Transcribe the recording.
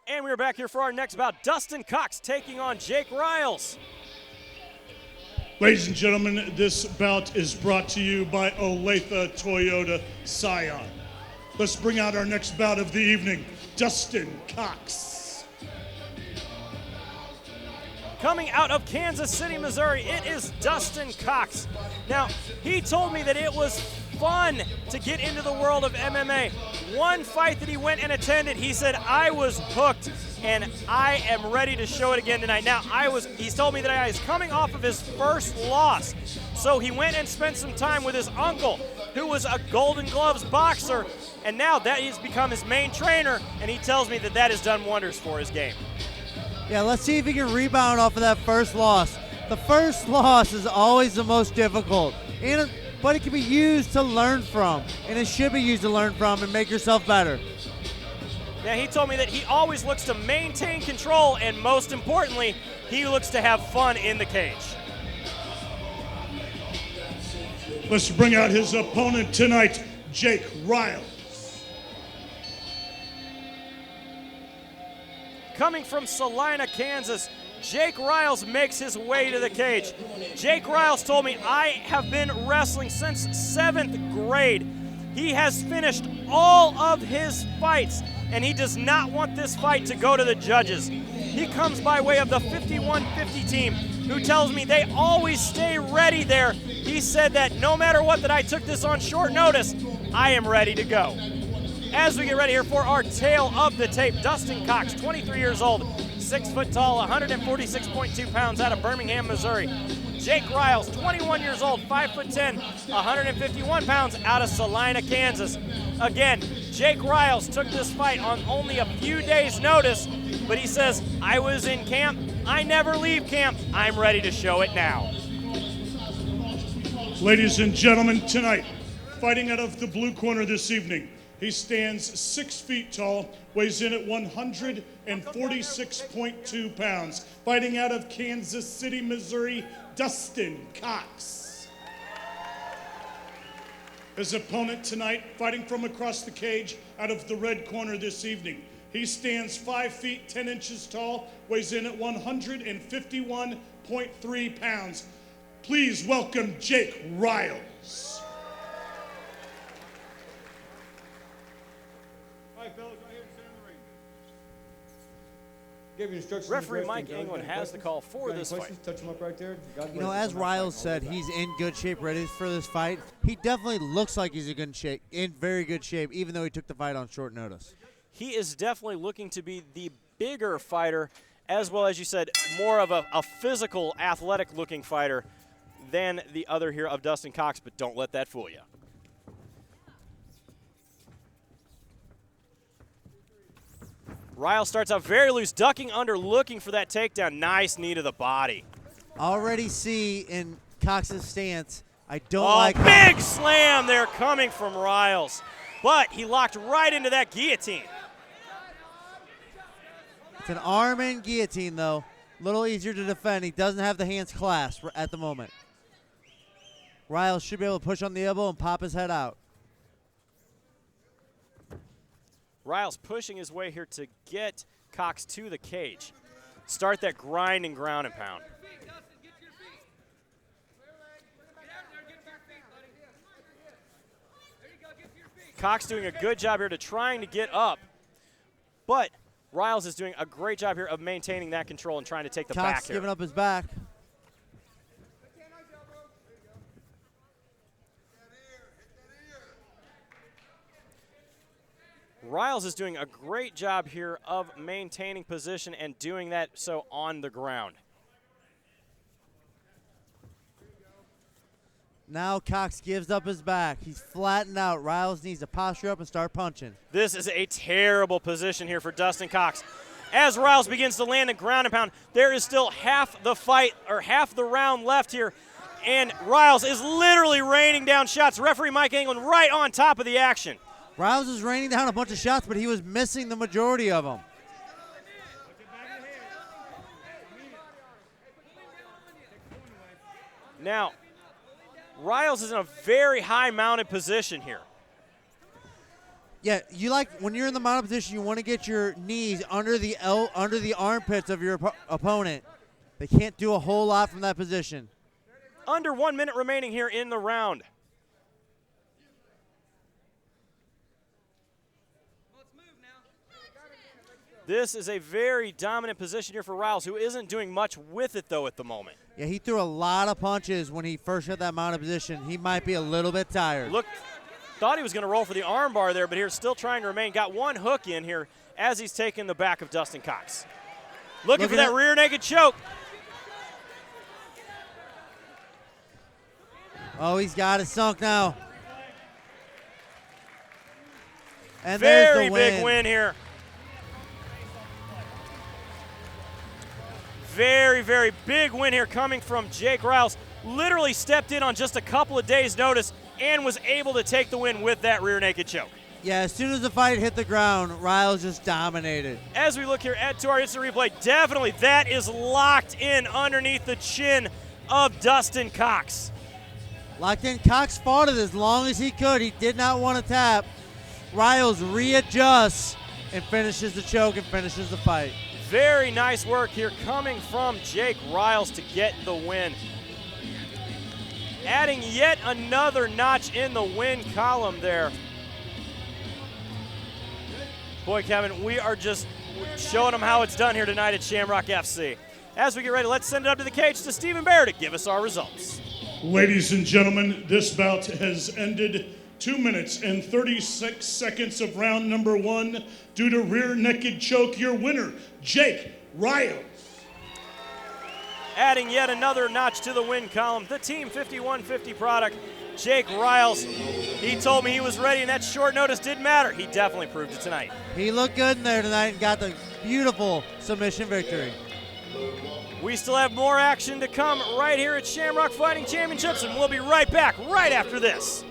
And we're back here for our next bout. Dustin Cox taking on Jake Ryals. Ladies and gentlemen, this bout is brought to you by Olathe Toyota Scion. Let's bring out our next bout of the evening, Dustin Cox. Coming out of Kansas City, Missouri, it is Dustin Cox. Now, he told me that it was fun to get into the world of MMA. One fight that he went and attended, he said, I was hooked, and I am ready to show it again tonight. Now, he's told me that I was coming off of his first loss, so he went and spent some time with his uncle, who was a Golden Gloves boxer, and now that has become his main trainer, and he tells me that that has done wonders for his game. Yeah, let's see if he can rebound off of that first loss. The first loss is always the most difficult, but it can be used to learn from, and it should be used to learn from and make yourself better. Yeah, he told me that he always looks to maintain control, and most importantly, he looks to have fun in the cage. Let's bring out his opponent tonight, Jake Ryals. Coming from Salina, Kansas, Jake Ryals makes his way to the cage. Jake Ryals told me, I have been wrestling since 7th grade. He has finished all of his fights, and he does not want this fight to go to the judges. He comes by way of the 5150 team, who tells me they always stay ready there. He said that no matter what, that I took this on short notice, I am ready to go. As we get ready here for our tale of the tape, Dustin Cox, 23 years old, 6 foot tall, 146.2 pounds out of Birmingham, Missouri. Jake Ryals, 21 years old, 5'10", 151 pounds out of Salina, Kansas. Again, Jake Ryals took this fight on only a few days' notice, but he says, I was in camp, I never leave camp, I'm ready to show it now. Ladies and gentlemen, tonight, fighting out of the blue corner this evening, he stands 6 feet tall, weighs in at 146.2 pounds. Fighting out of Kansas City, Missouri, Dustin Cox. His opponent tonight, fighting from across the cage out of the red corner this evening. He stands 5 feet 10 inches tall, weighs in at 151.3 pounds. Please welcome Jake Ryals. Referee Mike England has the call for this fight. Touch him up right there. You know, as Ryals said, he's in good shape, ready for this fight. He definitely looks like he's in very good shape, even though he took the fight on short notice. He is definitely looking to be the bigger fighter, as well as you said, more of a physical, athletic-looking fighter than the other here of Dustin Cox, but don't let that fool you. Ryals starts out very loose, ducking under, looking for that takedown. Nice knee to the body. Already see in Cox's stance, I don't like big slam there coming from Ryals. But he locked right into that guillotine. It's an arm and guillotine, though. A little easier to defend. He doesn't have the hands clasped at the moment. Ryals should be able to push on the elbow and pop his head out. Ryals pushing his way here to get Cox to the cage. Start that grind and ground and pound. Cox doing a good job here to trying to get up, but Ryals is doing a great job here of maintaining that control and trying to take the back Cox here. giving up his back. Ryals is doing a great job here of maintaining position and doing that so on the ground. Now Cox gives up his back. He's flattened out. Ryals needs to posture up and start punching. This is a terrible position here for Dustin Cox. As Ryals begins to land a ground and pound, there is still half the fight or half the round left here, and Ryals is literally raining down shots. Referee Mike England right on top of the action. Ryals is raining down a bunch of shots, but he was missing the majority of them. Now, Ryals is in a very high mounted position here. Yeah, you like when you're in the mounted position, you want to get your knees under the armpits of your opponent. They can't do a whole lot from that position. Under 1 minute remaining here in the round. This is a very dominant position here for Ryals, who isn't doing much with it, though, at the moment. Yeah, he threw a lot of punches when he first hit that mounted position. He might be a little bit tired. Look, thought he was going to roll for the arm bar there, but here's still trying to remain. Got one hook in here as he's taking the back of Dustin Cox. Looking for that rear naked choke. Oh, he's got it sunk now. And very there's the win. Big win here. Very, very big win here coming from Jake Ryals. Literally stepped in on just a couple of days' notice and was able to take the win with that rear naked choke. Yeah, as soon as the fight hit the ground, Ryals just dominated. As we look here to our instant replay, definitely that is locked in underneath the chin of Dustin Cox. Locked in. Cox fought it as long as he could. He did not want to tap. Ryals readjusts and finishes the choke and finishes the fight. Very nice work here coming from Jake Ryals to get the win. Adding yet another notch in the win column there. Boy, Kevin, we are just showing them how it's done here tonight at Shamrock FC. As we get ready, let's send it up to the cage to Stephen Bear to give us our results. Ladies and gentlemen, this bout has ended 2 minutes and 36 seconds of round number 1 due to rear naked choke. Your winner, Jake Ryals. Adding yet another notch to the win column, the Team 5150 product, Jake Ryals. He told me he was ready, and that short notice didn't matter. He definitely proved it tonight. He looked good in there tonight and got the beautiful submission victory. We still have more action to come right here at Shamrock Fighting Championships, and we'll be right back right after this.